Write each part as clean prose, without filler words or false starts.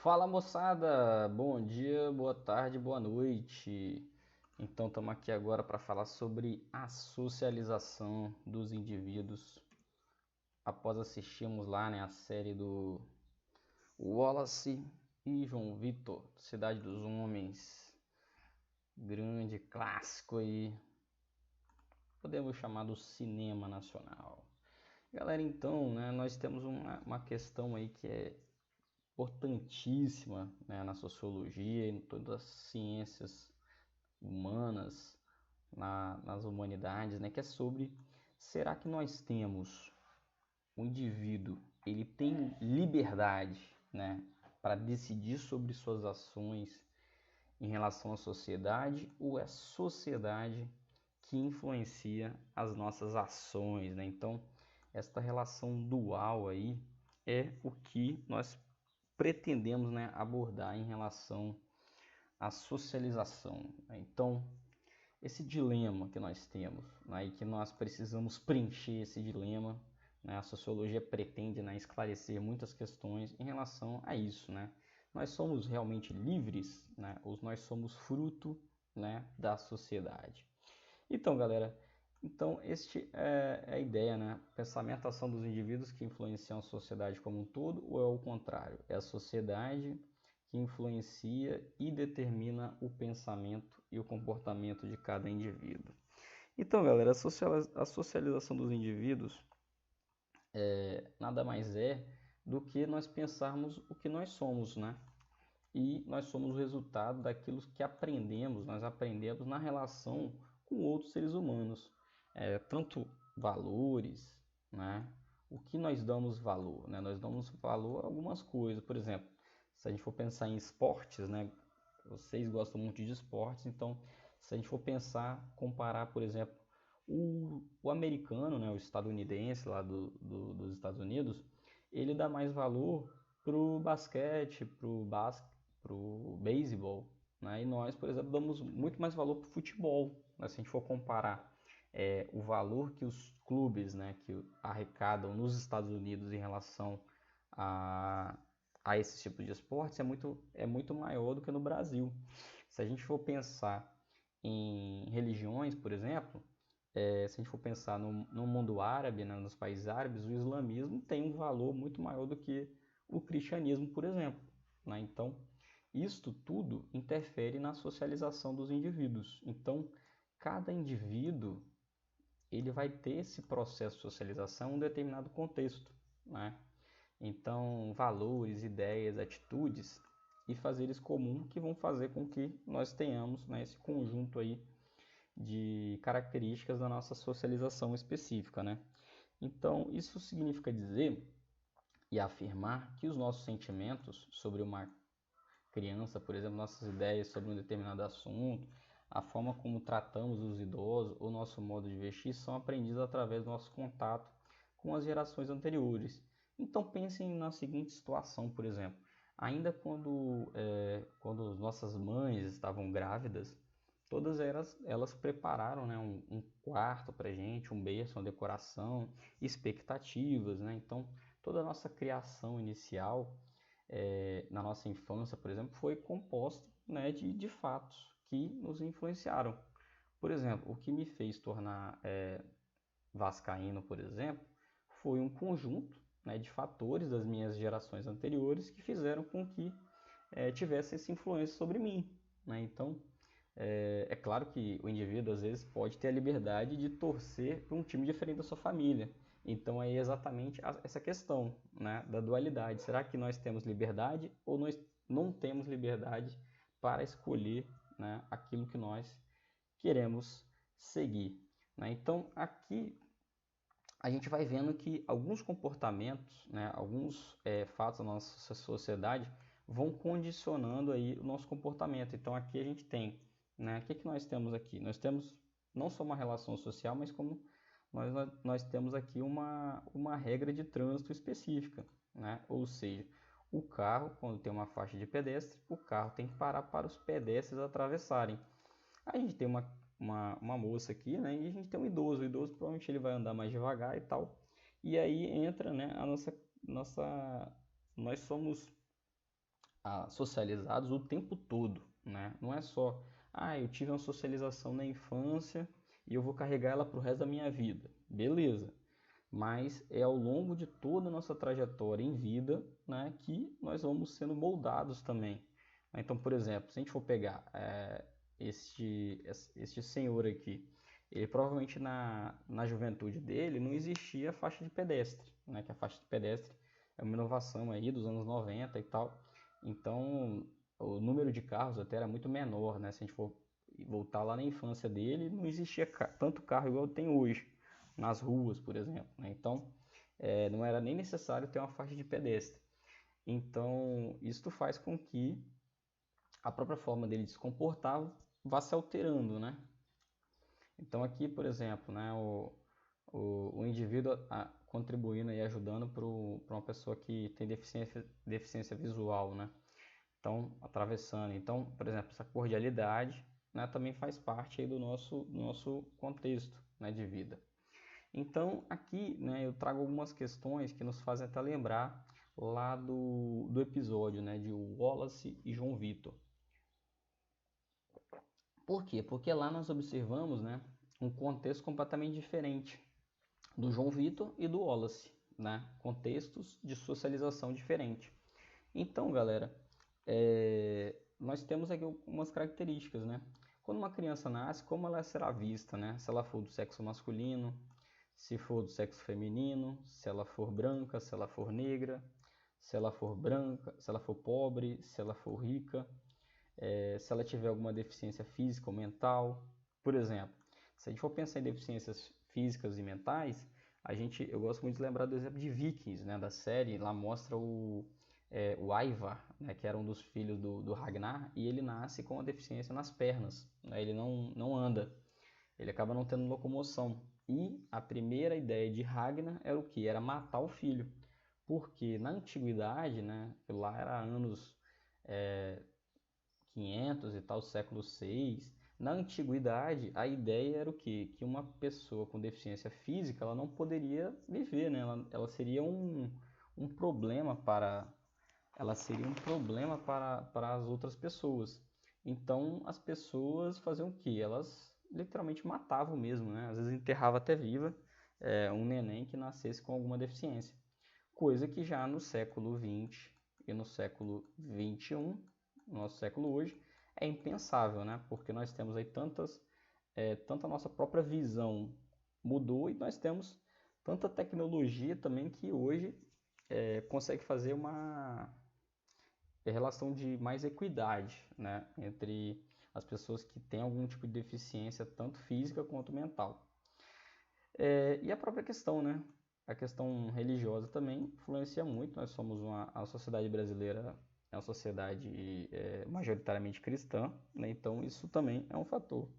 Fala moçada, bom dia, boa tarde, boa noite. Então estamos aqui agora para falar sobre a socialização dos indivíduos. Após assistirmos lá, né, a série do Wallace e João Vitor, Cidade dos Homens, grande clássico aí, podemos chamar do cinema nacional. Galera, então, né, nós temos uma questão aí que é importantíssima, né, na sociologia e em todas as ciências humanas, nas humanidades, né, que é sobre: será que nós temos o indivíduo, ele tem liberdade, né, para decidir sobre suas ações em relação à sociedade, ou é a sociedade que influencia as nossas ações, né? Então, esta relação dual aí é o que nós pretendemos, né, abordar em relação à socialização, né? Então, esse dilema que nós temos, né, e que nós precisamos preencher esse dilema, né, a sociologia pretende, né, esclarecer muitas questões em relação a isso, né? Nós somos realmente livres, né, ou nós somos fruto, né, da sociedade? Então, galera, então este é a ideia, né? Pensamento, ação dos indivíduos que influenciam a sociedade como um todo, ou é o contrário? É a sociedade que influencia e determina o pensamento e o comportamento de cada indivíduo. Então, galera, a socialização dos indivíduos nada mais é do que nós pensarmos o que nós somos, né? E nós somos o resultado daquilo que aprendemos, nós aprendemos na relação com outros seres humanos, tanto valores, né? O que nós damos valor, né? Nós damos valor a algumas coisas, por exemplo, se a gente for pensar em esportes, né? Vocês gostam muito de esportes, então se a gente for pensar, comparar, por exemplo, o americano, né? O estadunidense lá dos Estados Unidos, ele dá mais valor pro basquete, pro beisebol, né? E nós, por exemplo, damos muito mais valor pro futebol, né? Se a gente for comparar o valor que os clubes, né, que arrecadam nos Estados Unidos em relação a, a esse tipo de esportes é muito maior do que no Brasil. Se a gente for pensar em religiões, por exemplo, se a gente for pensar no mundo árabe, né, nos países árabes, o islamismo tem um valor muito maior do que o cristianismo, por exemplo, né? Então, isto tudo interfere na socialização dos indivíduos. Então, cada indivíduo ele vai ter esse processo de socialização em um determinado contexto, né? Então, valores, ideias, atitudes e fazeres comuns que vão fazer com que nós tenhamos, né, esse conjunto aí de características da nossa socialização específica, né? Então, isso significa dizer e afirmar que os nossos sentimentos sobre uma criança, por exemplo, nossas ideias sobre um determinado assunto, a forma como tratamos os idosos, o nosso modo de vestir, são aprendidos através do nosso contato com as gerações anteriores. Então pensem na seguinte situação, por exemplo, ainda quando nossas mães estavam grávidas, todas elas prepararam, né, um quarto para gente, um berço, uma decoração, expectativas, né? Então toda a nossa criação inicial na nossa infância, por exemplo, foi composta, né, de fatos que nos influenciaram. Por exemplo, o que me fez tornar vascaíno, por exemplo, foi um conjunto, né, de fatores das minhas gerações anteriores que fizeram com que tivesse essa influência sobre mim, né? Então, é claro que o indivíduo às vezes pode ter a liberdade de torcer para um time diferente da sua família. Então é exatamente essa questão, né, da dualidade. Será que nós temos liberdade ou nós não temos liberdade para escolher, né, aquilo que nós queremos seguir, né? Então aqui a gente vai vendo que alguns comportamentos, né, alguns fatos da nossa sociedade vão condicionando aí o nosso comportamento. Então aqui a gente tem, né, o que nós temos aqui? Nós temos não só uma relação social, mas como nós temos aqui uma regra de trânsito específica, né? Ou seja, o carro, quando tem uma faixa de pedestre, o carro tem que parar para os pedestres atravessarem. Aí a gente tem uma moça aqui, né? E a gente tem um idoso. O idoso provavelmente ele vai andar mais devagar e tal. E aí entra, né? Nós somos socializados o tempo todo, né? Não é só, eu tive uma socialização na infância e eu vou carregar ela para o resto da minha vida. Beleza. Mas é ao longo de toda a nossa trajetória em vida, né, que nós vamos sendo moldados também. Então, por exemplo, se a gente for pegar este senhor aqui, ele provavelmente na juventude dele não existia faixa de pedestre, né, que a faixa de pedestre é uma inovação aí dos anos 90 e tal. Então, o número de carros até era muito menor, né? Se a gente for voltar lá na infância dele, não existia tanto carro igual tem hoje nas ruas, por exemplo, né? Então, não era nem necessário ter uma faixa de pedestre. Então, isso faz com que a própria forma dele de se comportar vá se alterando, né? Então, aqui, por exemplo, né, o indivíduo contribuindo e ajudando para uma pessoa que tem deficiência visual, né? Então, atravessando. Então, por exemplo, essa cordialidade, né, também faz parte aí do nosso contexto, né, de vida. Então, aqui, né, eu trago algumas questões que nos fazem até lembrar lá do episódio, né, de Wallace e João Vitor. Por quê? Porque lá nós observamos, né, um contexto completamente diferente do João Vitor e do Wallace, né? Contextos de socialização diferente. Então, galera, nós temos aqui algumas características, né? Quando uma criança nasce, como ela será vista, né? Se ela for do sexo masculino, se for do sexo feminino, se ela for branca, se ela for negra, se ela for branca, se ela for pobre, se ela for rica, se ela tiver alguma deficiência física ou mental. Por exemplo, se a gente for pensar em deficiências físicas e mentais, eu gosto muito de lembrar do exemplo de Vikings, né, da série. Lá mostra o Ivar, né, que era um dos filhos do Ragnar, e ele nasce com uma deficiência nas pernas, né, ele não anda, ele acaba não tendo locomoção. E a primeira ideia de Ragnar era o que? Era matar o filho, porque na antiguidade, né, lá era anos 500 e tal, século 6. Na antiguidade, a ideia era o quê? Que uma pessoa com deficiência física ela não poderia viver, né? Ela seria um problema para as outras pessoas. Então, as pessoas faziam o quê? Elas literalmente matavam mesmo, né? Às vezes enterrava até viva um neném que nascesse com alguma deficiência. Coisa que já no século XX e no século XXI, no nosso século hoje, é impensável, né? Porque nós temos aí tanta nossa própria visão mudou e nós temos tanta tecnologia também que hoje consegue fazer uma relação de mais equidade, né? Entre as pessoas que têm algum tipo de deficiência, tanto física quanto mental. E a própria questão, né? A questão religiosa também influencia muito. Nós somos a sociedade brasileira é uma sociedade majoritariamente cristã, né? Então isso também é um fator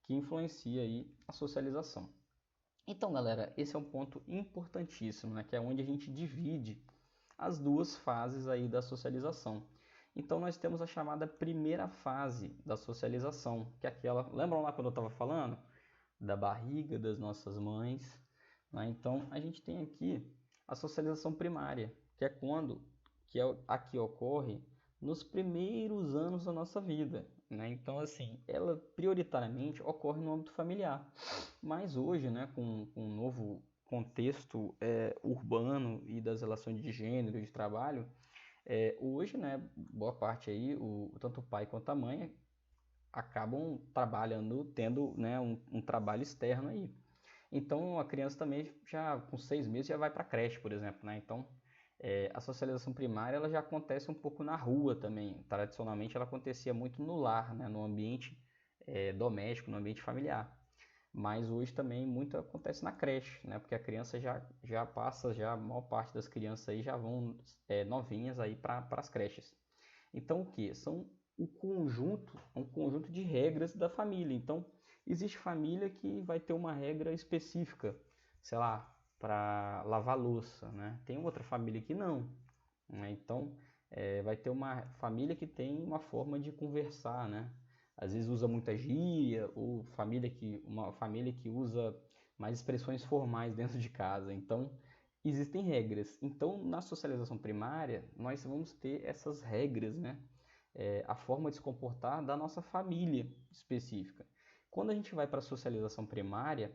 que influencia aí a socialização. Então, galera, esse é um ponto importantíssimo, né? Que é onde a gente divide as duas fases aí da socialização. Então nós temos a chamada primeira fase da socialização, que é aquela, lembram lá quando eu estava falando da barriga das nossas mães, né? Então a gente tem aqui a socialização primária, que é a que ocorre nos primeiros anos da nossa vida, né? Então assim, ela prioritariamente ocorre no âmbito familiar, mas hoje, né, com um novo contexto urbano e das relações de gênero e de trabalho, hoje, né, boa parte aí, tanto o pai quanto a mãe acabam trabalhando, tendo, né, um trabalho externo aí. Então a criança também já com 6 meses já vai para a creche, por exemplo, né? Então a socialização primária ela já acontece um pouco na rua também. Tradicionalmente ela acontecia muito no lar, né? No ambiente doméstico, no ambiente familiar. Mas hoje também muito acontece na creche, né? Porque a criança já passa, já a maior parte das crianças aí já vão novinhas aí para as creches. Então o que? São um conjunto de regras da família. Então existe família que vai ter uma regra específica, sei lá, para lavar louça, né? Tem outra família que não, né? Então vai ter uma família que tem uma forma de conversar, né? Às vezes usa muita gíria, ou uma família que usa mais expressões formais dentro de casa. Então, existem regras. Então, na socialização primária, nós vamos ter essas regras, né? A forma de se comportar da nossa família específica. Quando a gente vai para a socialização primária,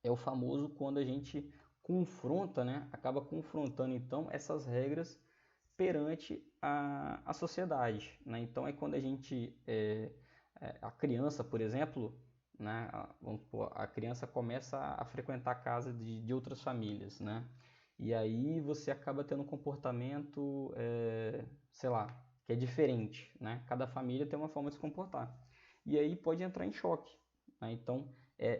é o famoso quando a gente confronta, né? Acaba confrontando então essas regras perante a sociedade, né? Então é quando a gente, a criança, por exemplo, né? Vamos supor, a criança começa a frequentar a casa de outras famílias, né? E aí você acaba tendo um comportamento, sei lá, que é diferente, né? Cada família tem uma forma de se comportar. E aí pode entrar em choque, né? Então,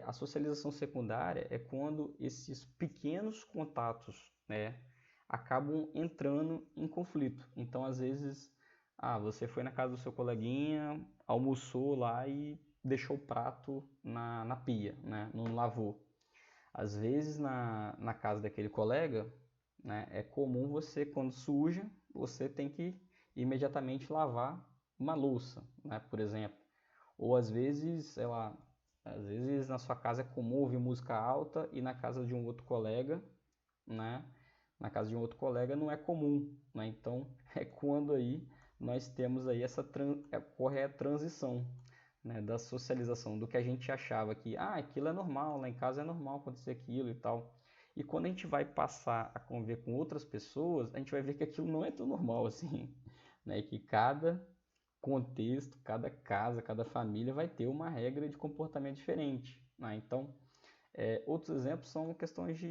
a socialização secundária é quando esses pequenos contatos, né, acabam entrando em conflito. Então, às vezes, você foi na casa do seu coleguinha, almoçou lá e deixou o prato na pia, né, não lavou. Às vezes, na casa daquele colega, né, é comum você, quando suja, você tem que imediatamente lavar uma louça, né, por exemplo. Ou às vezes, sei lá, às vezes na sua casa é comum ouvir música alta e na casa de um outro colega, né? Na casa de um outro colega não é comum, né? Então é quando aí nós temos aí ocorre a transição, né, da socialização, do que a gente achava que, aquilo é normal, lá em casa é normal acontecer aquilo e tal. E quando a gente vai passar a conviver com outras pessoas, a gente vai ver que aquilo não é tão normal assim, né? E que cada contexto, cada casa, cada família vai ter uma regra de comportamento diferente, né? Então, outros exemplos são questões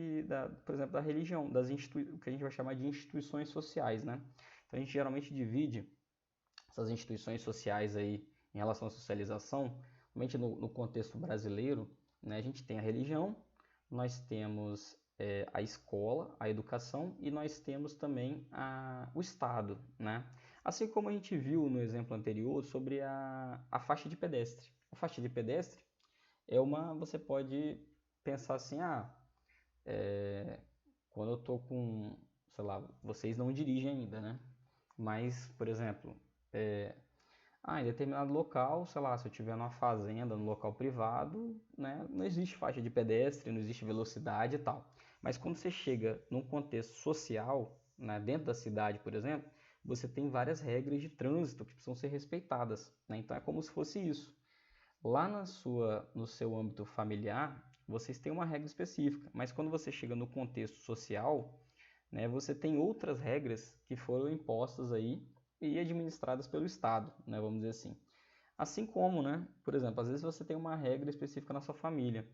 por exemplo, da religião, o que a gente vai chamar de instituições sociais, né? Então, a gente geralmente divide essas instituições sociais aí em relação à socialização, realmente no contexto brasileiro, né? A gente tem a religião, nós temos a escola, a educação e nós temos também o Estado, né? Assim como a gente viu no exemplo anterior sobre a faixa de pedestre. A faixa de pedestre você pode pensar assim, quando eu tô com, sei lá, vocês não dirigem ainda, né? Mas, por exemplo, em determinado local, sei lá, se eu estiver numa fazenda, num local privado, né, não existe faixa de pedestre, não existe velocidade e tal. Mas quando você chega num contexto social, né, dentro da cidade, por exemplo, você tem várias regras de trânsito que precisam ser respeitadas, né? Então é como se fosse isso. Lá no seu âmbito familiar, vocês têm uma regra específica, mas quando você chega no contexto social, né, você tem outras regras que foram impostas aí e administradas pelo Estado, né, vamos dizer assim. Assim como, né, por exemplo, às vezes você tem uma regra específica na sua família,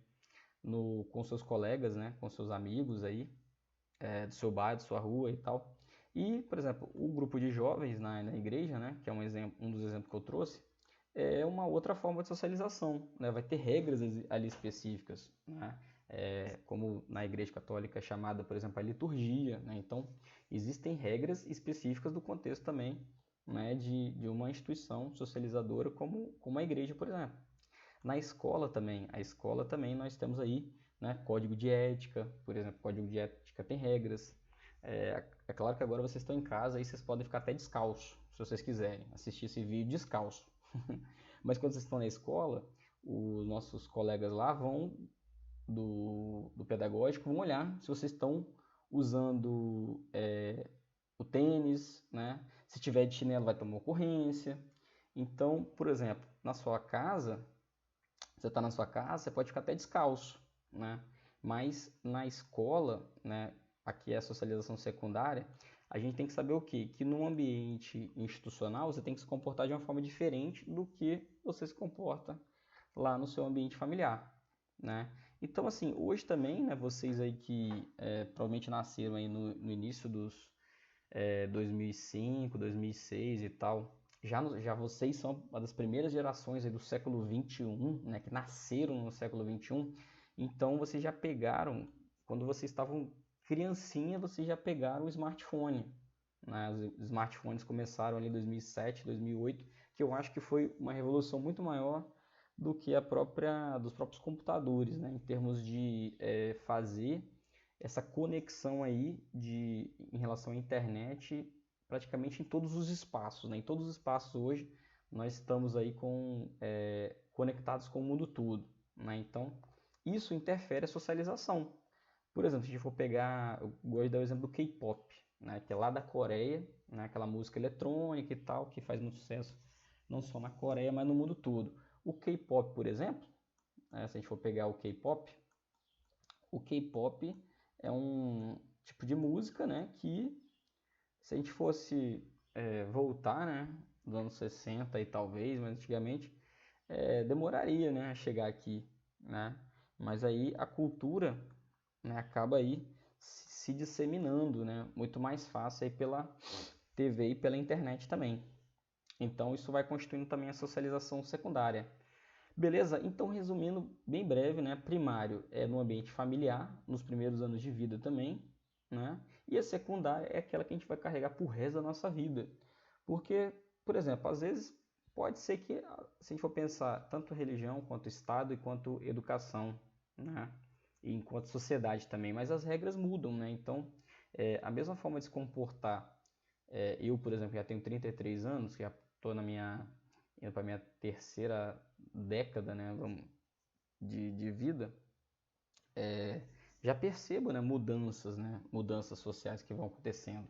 com seus colegas, né, com seus amigos aí, do seu bairro, da sua rua e tal. E, por exemplo, o grupo de jovens na igreja, né, que é um dos exemplos que eu trouxe, é uma outra forma de socialização, né? Vai ter regras ali específicas, né? Como na Igreja Católica é chamada, por exemplo, a liturgia, né? Então, existem regras específicas do contexto também, né, de uma instituição socializadora como a igreja, por exemplo. Na escola também, nós temos aí, né, código de ética, por exemplo, código de ética tem regras. É claro que agora vocês estão em casa e vocês podem ficar até descalço, se vocês quiserem, assistir esse vídeo descalço. Mas quando vocês estão na escola, os nossos colegas lá do pedagógico, vão olhar se vocês estão usando o tênis, né? Se tiver de chinelo, vai tomar ocorrência. Então, por exemplo, você está na sua casa, você pode ficar até descalço, né? Mas na escola, né? Aqui é a socialização secundária, a gente tem que saber o quê? Que no ambiente institucional você tem que se comportar de uma forma diferente do que você se comporta lá no seu ambiente familiar, né? Então, assim, hoje também, né, vocês aí que provavelmente nasceram aí no início dos 2005, 2006 e tal, já vocês são uma das primeiras gerações aí do século 21, né, que nasceram no século 21, então vocês já pegaram, quando vocês estavam criancinha, vocês já pegaram o smartphone, né? Os smartphones começaram ali em 2007, 2008, que eu acho que foi uma revolução muito maior do que dos próprios computadores, né, em termos de fazer essa conexão aí em relação à internet praticamente em todos os espaços, né? Em todos os espaços hoje nós estamos aí conectados com o mundo todo, né? Então isso interfere a socialização, Por exemplo, se a gente for pegar, eu gosto de dar o exemplo do K-pop, né, que é lá da Coreia, né, aquela música eletrônica e tal, que faz muito sucesso não só na Coreia, mas no mundo todo. O K-pop, por exemplo, né, se a gente for pegar o K-pop é um tipo de música, né, que se a gente fosse voltar, né, dos anos 60 e talvez, mas antigamente, demoraria, né, a chegar aqui, né? Mas aí a cultura, né, acaba aí se disseminando, né, muito mais fácil aí pela TV e pela internet também. Então isso vai constituindo também a socialização secundária. Beleza? Então, resumindo bem breve, né? Primário é no ambiente familiar, nos primeiros anos de vida também, né? E a secundária é aquela que a gente vai carregar pro resto da nossa vida. Porque, por exemplo, às vezes pode ser que, se a gente for pensar tanto religião quanto Estado e quanto educação, né? E enquanto sociedade também, mas as regras mudam, né? Então, a mesma forma de se comportar, eu, por exemplo, já tenho 33 anos, já estou indo para minha terceira década, né, de vida, já percebo, né, mudanças sociais que vão acontecendo,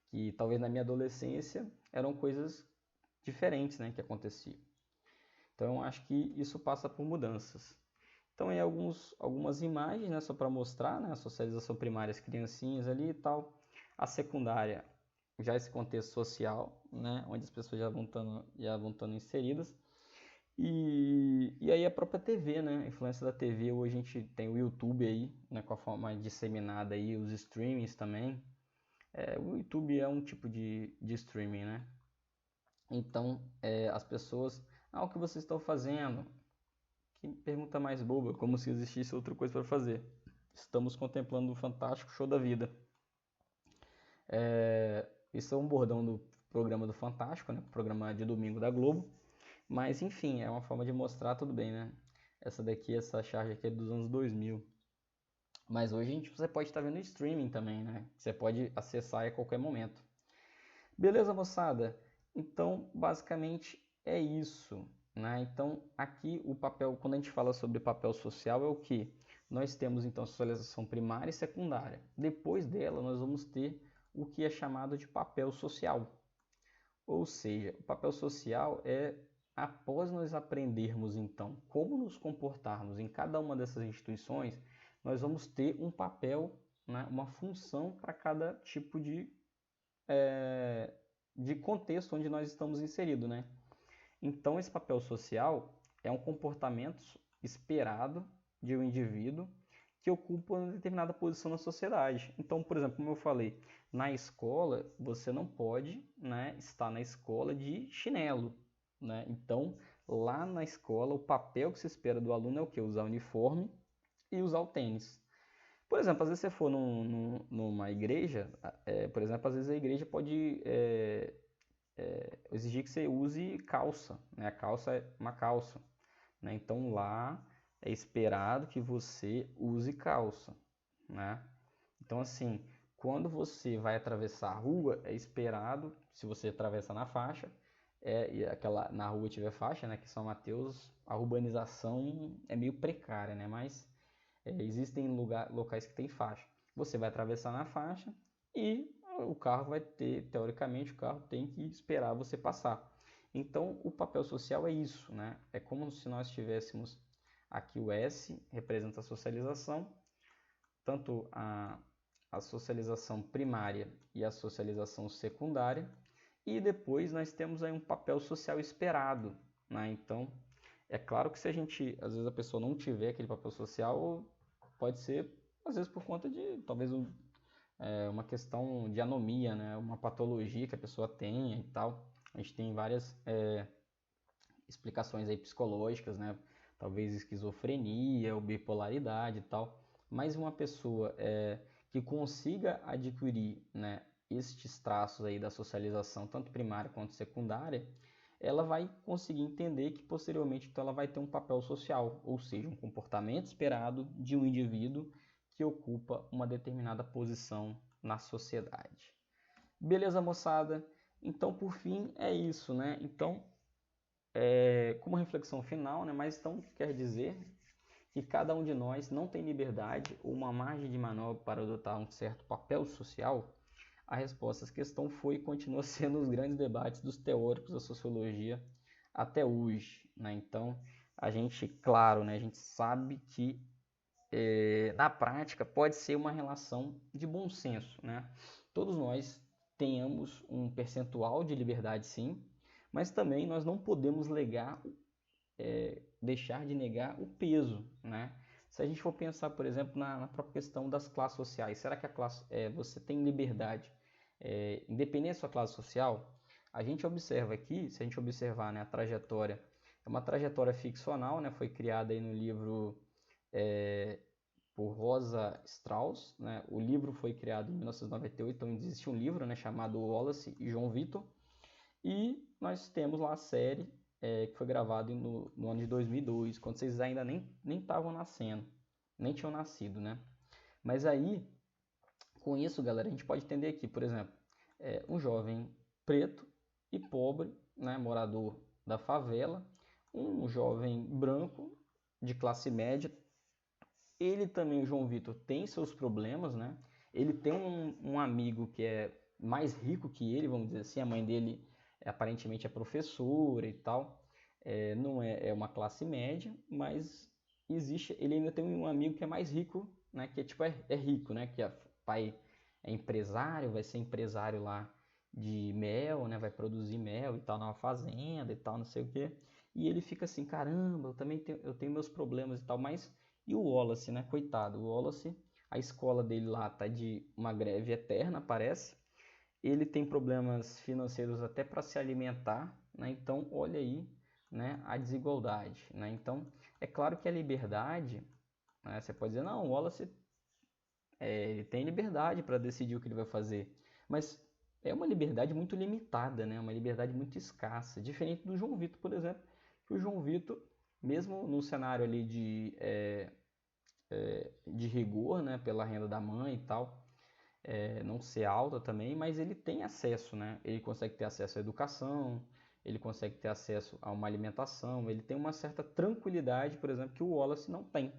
que talvez na minha adolescência eram coisas diferentes, né, que aconteciam. Então, eu acho que isso passa por mudanças. Então, aí algumas imagens, né, só para mostrar, né, a socialização primária, as criancinhas ali e tal. A secundária, já esse contexto social, né, onde as pessoas já vão estando inseridas. E aí a própria TV, né? A influência da TV, hoje a gente tem o YouTube aí, né? Com a forma disseminada aí, os streamings também. O YouTube é um tipo de streaming, né? Então, as pessoas... Ah, o que vocês estão fazendo? Que pergunta mais boba, como se existisse outra coisa para fazer. Estamos contemplando o fantástico show da vida. Isso é um bordão do programa do Fantástico, né? Programa de domingo da Globo. Mas enfim, é uma forma de mostrar tudo bem, né? Essa charge aqui é dos anos 2000. Mas hoje você pode estar vendo streaming também, né? Você pode acessar a qualquer momento. Beleza, moçada? Então, basicamente é isso, né? Então, aqui o papel, quando a gente fala sobre papel social, é o que? Nós temos então a socialização primária e secundária. Depois dela, nós vamos ter o que é chamado de papel social. Ou seja, o papel social é após nós aprendermos então como nos comportarmos em cada uma dessas instituições, nós vamos ter um papel, né, uma função para cada tipo de contexto onde nós estamos inseridos, né? Então, esse papel social é um comportamento esperado de um indivíduo que ocupa uma determinada posição na sociedade. Então, por exemplo, como eu falei, na escola você não pode, né, estar na escola de chinelo, né? Então, lá na escola o papel que se espera do aluno é o que? Usar o uniforme e usar o tênis. Por exemplo, às vezes você for numa igreja, por exemplo, às vezes a igreja pode exigir que você use calça, né? A calça é uma calça, né? Então lá é esperado que você use calça, né? Então assim, quando você vai atravessar a rua, é esperado, se você atravessa na faixa, e aquela na rua tiver faixa, né? Que São Mateus, a urbanização é meio precária, né? Mas existem locais que tem faixa. Você vai atravessar na faixa e o carro vai ter, teoricamente, o carro tem que esperar você passar. Então, o papel social é isso, né? É como se nós tivéssemos aqui o S, representa a socialização, tanto a socialização primária e a socialização secundária, e depois nós temos aí um papel social esperado, né? Então, é claro que se a gente, às vezes a pessoa não tiver aquele papel social, pode ser, às vezes por conta de, talvez uma questão de anomia, né? Uma patologia que a pessoa tenha e tal. A gente tem várias explicações aí psicológicas, né? Talvez esquizofrenia ou bipolaridade e tal. Mas uma pessoa que consiga adquirir, né, estes traços aí da socialização, tanto primária quanto secundária, ela vai conseguir entender que posteriormente então, ela vai ter um papel social, ou seja, um comportamento esperado de um indivíduo que ocupa uma determinada posição na sociedade. Beleza, moçada? Então, por fim, é isso, né? Então, como reflexão final, né? Mas então quer dizer que cada um de nós não tem liberdade ou uma margem de manobra para adotar um certo papel social? A resposta a essa questão foi e continua sendo os grandes debates dos teóricos da sociologia até hoje, né? Então, a gente, claro, né, a gente sabe que na prática pode ser uma relação de bom senso, né? Todos nós tenhamos um percentual de liberdade, sim, mas também nós não podemos deixar de negar o peso, né? Se a gente for pensar, por exemplo, na própria questão das classes sociais, será que você tem liberdade, independente da sua classe social? A gente observa aqui, se a gente observar, né, a trajetória, é uma trajetória ficcional, né? Foi criada aí no livro por Rosa Strauss, né? O livro foi criado em 1998, então existe um livro, né, chamado Wallace e João Vitor, e nós temos lá a série que foi gravada no ano de 2002, quando vocês ainda nem estavam nascendo, nem tinham nascido, né? Mas aí, com isso, galera, a gente pode entender aqui, por exemplo, um jovem preto e pobre, né, morador da favela, um jovem branco de classe média. Ele também, o João Vitor, tem seus problemas, né? Ele tem um amigo que é mais rico que ele, vamos dizer assim. A mãe dele aparentemente é professora e tal. Não é uma classe média, mas existe. Ele ainda tem um amigo que é mais rico, né? Que é rico, né? Que o pai é empresário, vai ser empresário lá de mel, né? Vai produzir mel e tal numa fazenda e tal, não sei o quê. E ele fica assim, caramba, eu tenho meus problemas e tal, mas e o Wallace, né? Coitado, o Wallace, a escola dele lá tá de uma greve eterna, parece. Ele tem problemas financeiros até para se alimentar, né? Então, olha aí, né, a desigualdade, né? Então, é claro que a liberdade, né, você pode dizer, não, o Wallace ele tem liberdade para decidir o que ele vai fazer, mas é uma liberdade muito limitada, né? Uma liberdade muito escassa, diferente do João Vitor, por exemplo, que o João Vitor, mesmo no cenário ali de rigor, né, pela renda da mãe e tal, não ser alta também, mas ele tem acesso, né? Ele consegue ter acesso à educação, ele consegue ter acesso a uma alimentação, ele tem uma certa tranquilidade, por exemplo, que o Wallace não tem.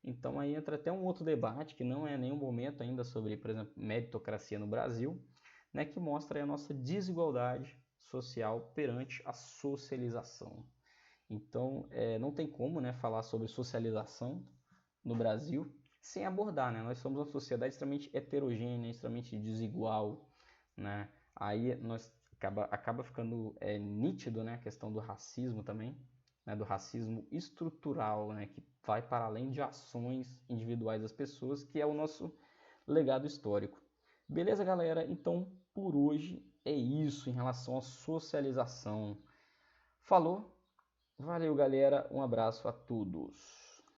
Então aí entra até um outro debate, que não é nenhum momento ainda sobre, por exemplo, meritocracia no Brasil, né, que mostra a nossa desigualdade social perante a socialização. Então, não tem como, né, falar sobre socialização no Brasil sem abordar, né? Nós somos uma sociedade extremamente heterogênea, extremamente desigual, né? Aí acaba ficando nítido, né, a questão do racismo também, né, do racismo estrutural, né, que vai para além de ações individuais das pessoas, que é o nosso legado histórico. Beleza, galera? Então, por hoje é isso em relação à socialização. Falou, valeu, galera, um abraço a todos.